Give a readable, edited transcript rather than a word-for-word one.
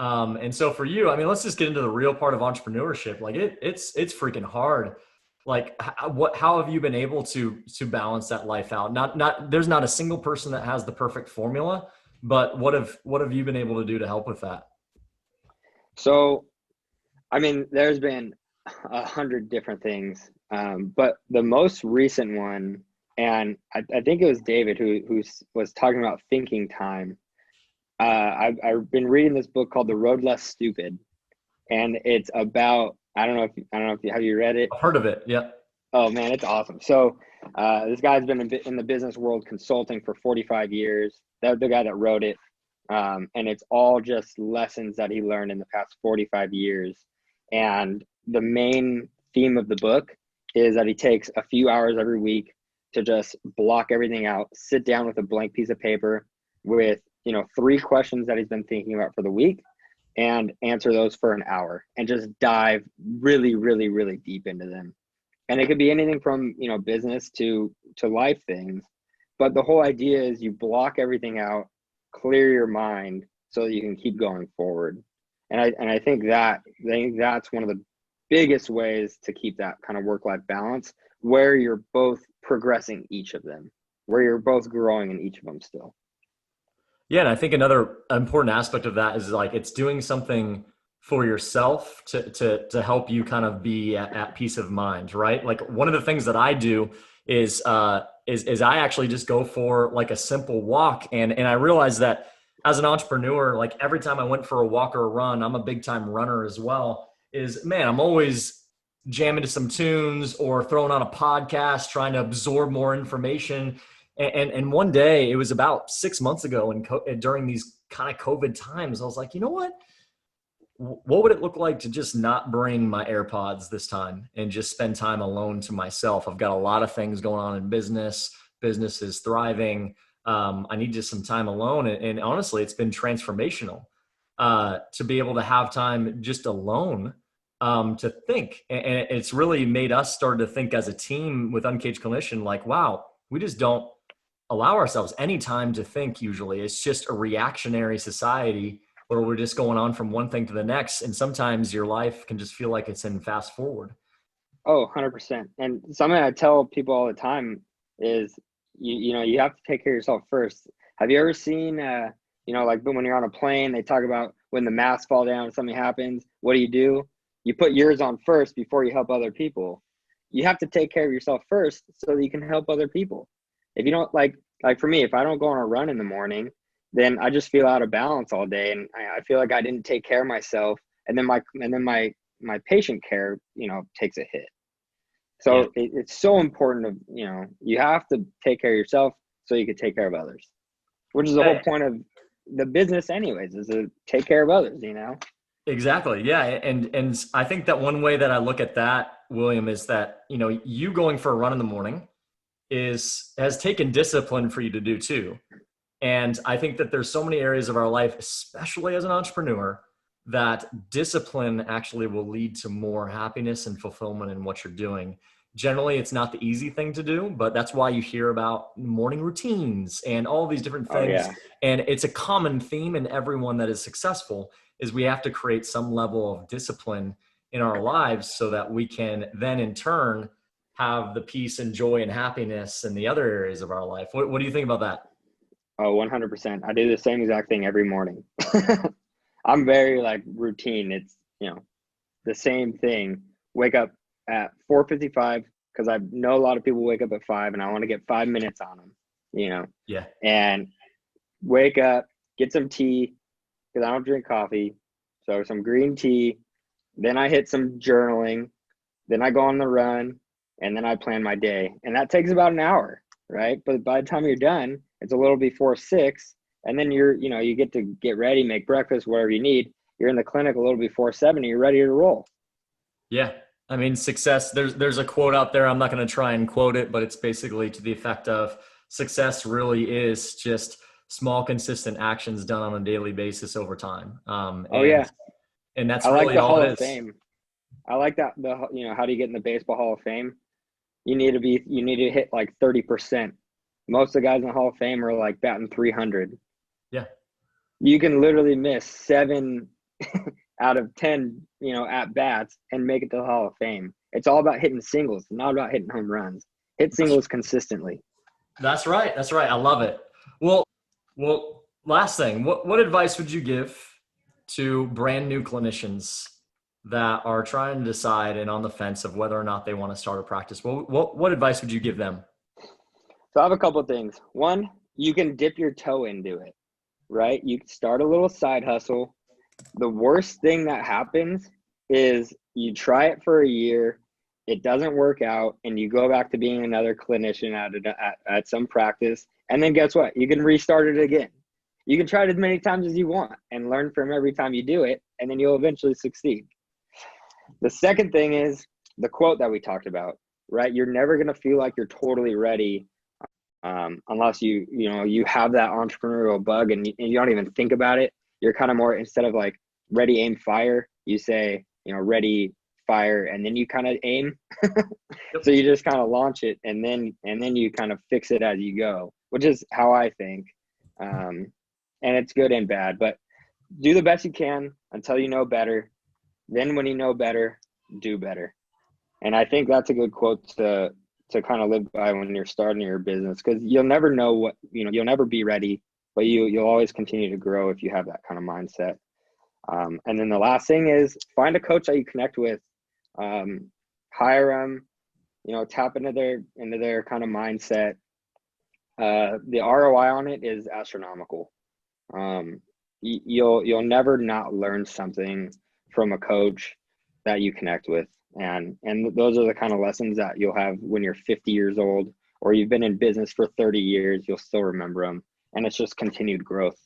And so for you, I mean, let's just get into the real part of entrepreneurship. Like it's freaking hard. Like how have you been able to balance that life out? There's not a single person that has the perfect formula, but what have you been able to do to help with that? So, I mean, there's been 100 different things, but the most recent one, and I think it was David who was talking about thinking time. I've been reading this book called The Road Less Stupid, and it's about I don't know if have you read it? I've heard of it. Yeah. Oh man, it's awesome. So this guy's been in the business world consulting for 45 years. The guy that wrote it, and it's all just lessons that he learned in the past 45 years. And the main theme of the book is that he takes a few hours every week to just block everything out, sit down with a blank piece of paper with, 3 questions that he's been thinking about for the week, and answer those for an hour and just dive really, really, really deep into them. And it could be anything from, business to life things. But the whole idea is you block everything out, clear your mind so that you can keep going forward. And I think that's one of the biggest ways to keep that kind of work-life balance, where you're both progressing each of them, where you're both growing in each of them still. Yeah, and I think another important aspect of that is like it's doing something for yourself to help you kind of be at peace of mind, right? Like one of the things that I do is I actually just go for like a simple walk, and I realize that as an entrepreneur, like every time I went for a walk or a run, I'm a big time runner as well. Is man, I'm always jamming to some tunes or throwing on a podcast, trying to absorb more information. And one day, it was about 6 months ago, and during these kind of COVID times, I was like, you know what would it look like to just not bring my AirPods this time and just spend time alone to myself? I've got a lot of things going on in business. Business is thriving. I need just some time alone. And honestly, it's been transformational to be able to have time just alone to think. And it's really made us start to think as a team with Uncaged Clinician, like, wow, we just don't allow ourselves any time to think usually. It's just a reactionary society where we're just going on from one thing to the next. And sometimes your life can just feel like it's in fast forward. Oh, 100%. And something I tell people all the time is, you have to take care of yourself first. Have you ever seen, like when you're on a plane, they talk about when the masks fall down and something happens, what do? You put yours on first before you help other people. You have to take care of yourself first so that you can help other people. If you don't like for me, if I don't go on a run in the morning, then I just feel out of balance all day. And I feel like I didn't take care of myself. And then my patient care, takes a hit. Yeah. So it's so important of, you have to take care of yourself so you can take care of others, which is the whole point of the business anyways, is to take care of others, Exactly. Yeah. And I think that one way that I look at that, William, is that, you going for a run in the morning has taken discipline for you to do too. And I think that there's so many areas of our life, especially as an entrepreneur, that discipline actually will lead to more happiness and fulfillment in what you're doing. Generally, it's not the easy thing to do, but that's why you hear about morning routines and all these different Oh things. yeah. And it's a common theme in everyone that is successful is we have to create some level of discipline in our lives so that we can then in turn have the peace and joy and happiness in the other areas of our life. What do you think about that? Oh, 100%. I do the same exact thing every morning. I'm very routine. It's, the same thing. Wake up at 4:55 because I know a lot of people wake up at 5 and I want to get 5 minutes on them, Yeah. and wake up, get some tea because I don't drink coffee. So some green tea. Then I hit some journaling. Then I go on the run and then I plan my day. And that takes about an hour, right? But by the time you're done, it's a little before 6. And then you get to get ready, make breakfast, whatever you need. You're in the clinic a little before 7 and you're ready to roll. Yeah. I mean, success, there's a quote out there. I'm not going to try and quote it, but it's basically to the effect of success really is just small, consistent actions done on a daily basis over time. Oh yeah. And that's I like really the all Hall it of is. Fame. I like that. How do you get in the Baseball Hall of Fame? You need to hit 30%. Most of the guys in the Hall of Fame are batting 300. Yeah. You can literally miss 7 out of 10, at bats and make it to the Hall of Fame. It's all about hitting singles, not about hitting home runs. Hit singles consistently. That's right. That's right. I love it. Well, last thing, what advice would you give to brand new clinicians that are trying to decide and on the fence of whether or not they want to start a practice? What advice would you give them? So I have a couple of things. One, you can dip your toe into it, right? You can start a little side hustle. The worst thing that happens is you try it for a year, it doesn't work out, and you go back to being another clinician at some practice. And then guess what? You can restart it again. You can try it as many times as you want and learn from every time you do it, and then you'll eventually succeed. The second thing is the quote that we talked about, right? You're never going to feel like you're totally ready unless you have that entrepreneurial bug and you don't even think about it. You're kind of more, instead of like ready, aim, fire, you say, ready, fire, and then you kind of aim. So you just kind of launch it and then you kind of fix it as you go, which is how I think. And it's good and bad, but do the best you can until you know better. Then when you know better, do better. And I think that's a good quote to kind of live by when you're starting your business, because you'll never know what, you'll never be ready, but you'll always continue to grow if you have that kind of mindset. And then the last thing is find a coach that you connect with, hire them, tap into their kind of mindset. The ROI on it is astronomical. You'll never not learn something from a coach that you connect with. And those are the kind of lessons that you'll have when you're 50 years old, or you've been in business for 30 years, you'll still remember them. And it's just continued growth.